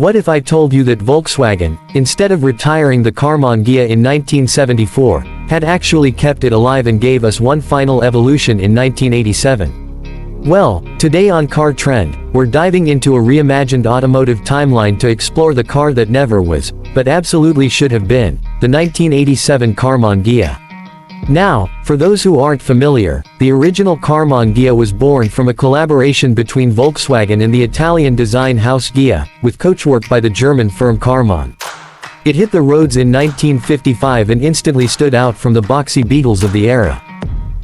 What if I told you that Volkswagen, instead of retiring the Karmann Ghia in 1974, had actually kept it alive and gave us one final evolution in 1987? Well, today on Car Trend, we're diving into a reimagined automotive timeline to explore the car that never was, but absolutely should have been, the 1987 Karmann Ghia. Now, for those who aren't familiar, the original Karmann Ghia was born from a collaboration between Volkswagen and the Italian design house Ghia, with coachwork by the German firm Karmann. It hit the roads in 1955 and instantly stood out from the boxy Beetles of the era.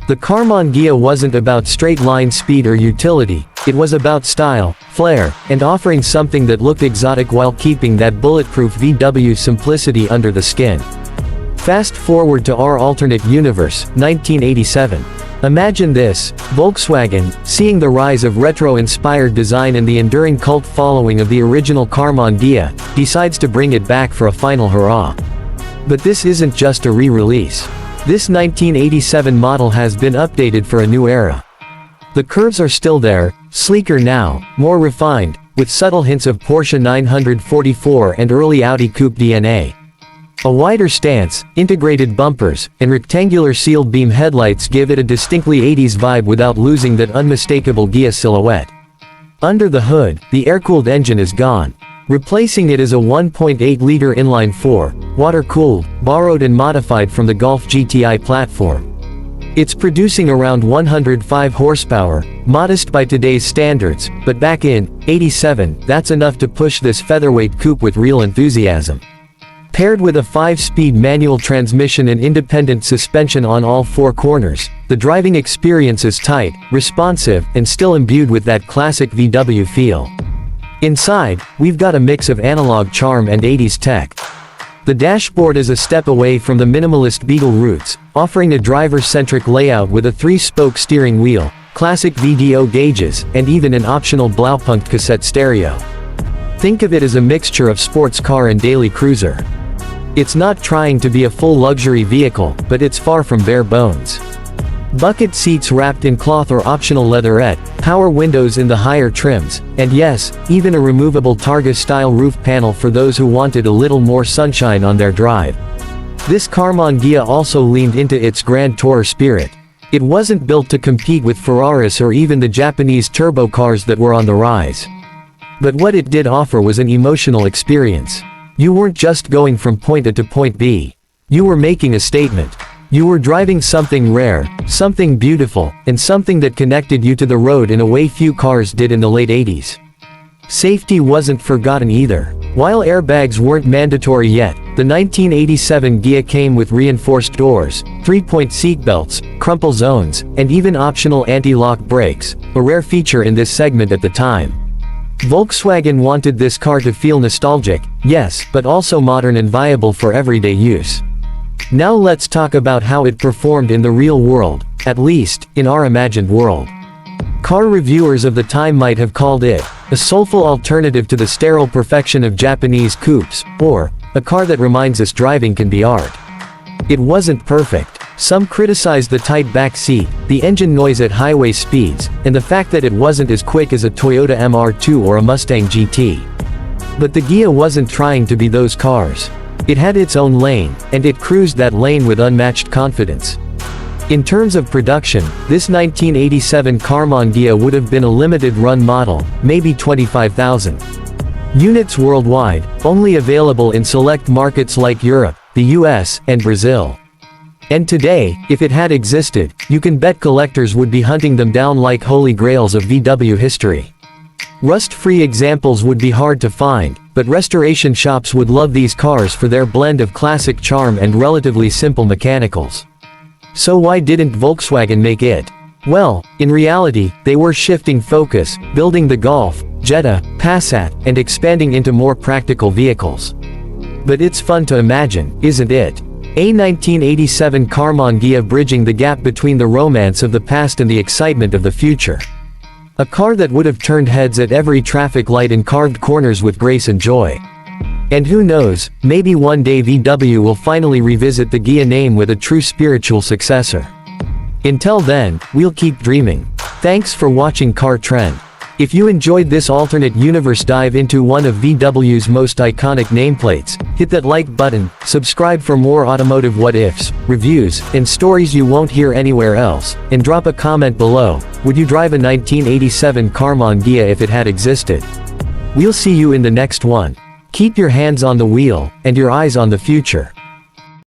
The Karmann Ghia wasn't about straight-line speed or utility, it was about style, flair, and offering something that looked exotic while keeping that bulletproof VW simplicity under the skin. Fast forward to our alternate universe, 1987. Imagine this: Volkswagen, seeing the rise of retro-inspired design and the enduring cult following of the original Karmann Ghia, decides to bring it back for a final hurrah. But this isn't just a re-release. This 1987 model has been updated for a new era. The curves are still there, sleeker now, more refined, with subtle hints of Porsche 944 and early Audi Coupe DNA. A wider stance, integrated bumpers, and rectangular sealed beam headlights give it a distinctly 80s vibe without losing that unmistakable Ghia silhouette. Under the hood, the air-cooled engine is gone. Replacing it is a 1.8-liter inline-4, water-cooled, borrowed and modified from the Golf GTI platform. It's producing around 105 horsepower, modest by today's standards, but back in '87, that's enough to push this featherweight coupe with real enthusiasm. Paired with a 5-speed manual transmission and independent suspension on all 4 corners, the driving experience is tight, responsive, and still imbued with that classic VW feel. Inside, we've got a mix of analog charm and 80s tech. The dashboard is a step away from the minimalist Beetle roots, offering a driver-centric layout with a 3-spoke steering wheel, classic VDO gauges, and even an optional Blaupunkt cassette stereo. Think of it as a mixture of sports car and daily cruiser. It's not trying to be a full luxury vehicle, but it's far from bare bones. Bucket seats wrapped in cloth or optional leatherette, power windows in the higher trims, and yes, even a removable Targa-style roof panel for those who wanted a little more sunshine on their drive. This Karmann Ghia also leaned into its Grand Tourer spirit. It wasn't built to compete with Ferraris or even the Japanese turbo cars that were on the rise. But what it did offer was an emotional experience. You weren't just going from point A to point B. You were making a statement. You were driving something rare, something beautiful, and something that connected you to the road in a way few cars did in the late 80s. Safety wasn't forgotten either. While airbags weren't mandatory yet, the 1987 Ghia came with reinforced doors, 3-point seatbelts, crumple zones, and even optional anti-lock brakes, a rare feature in this segment at the time. Volkswagen wanted this car to feel nostalgic, yes, but also modern and viable for everyday use. Now let's talk about how it performed in the real world, at least, in our imagined world. Car reviewers of the time might have called it a soulful alternative to the sterile perfection of Japanese coupes, or a car that reminds us driving can be art. It wasn't perfect. Some criticized the tight back seat, the engine noise at highway speeds, and the fact that it wasn't as quick as a Toyota MR2 or a Mustang GT. But the Ghia wasn't trying to be those cars. It had its own lane, and it cruised that lane with unmatched confidence. In terms of production, this 1987 Karmann Ghia would have been a limited-run model, maybe 25,000 units worldwide, only available in select markets like Europe, the US, and Brazil. And today, if it had existed, you can bet collectors would be hunting them down like holy grails of VW history. Rust-free examples would be hard to find, but restoration shops would love these cars for their blend of classic charm and relatively simple mechanicals. So why didn't Volkswagen make it? Well, in reality, they were shifting focus, building the Golf, Jetta, Passat, and expanding into more practical vehicles. But it's fun to imagine, isn't it? A 1987 Karmann Ghia bridging the gap between the romance of the past and the excitement of the future. A car that would have turned heads at every traffic light and carved corners with grace and joy. And who knows, maybe one day VW will finally revisit the Ghia name with a true spiritual successor. Until then, we'll keep dreaming. Thanks for watching Car Trend. If you enjoyed this alternate universe dive into one of VW's most iconic nameplates, hit that like button, subscribe for more automotive what-ifs, reviews, and stories you won't hear anywhere else, and drop a comment below. Would you drive a 1987 Karmann Ghia if it had existed? We'll see you in the next one. Keep your hands on the wheel, and your eyes on the future.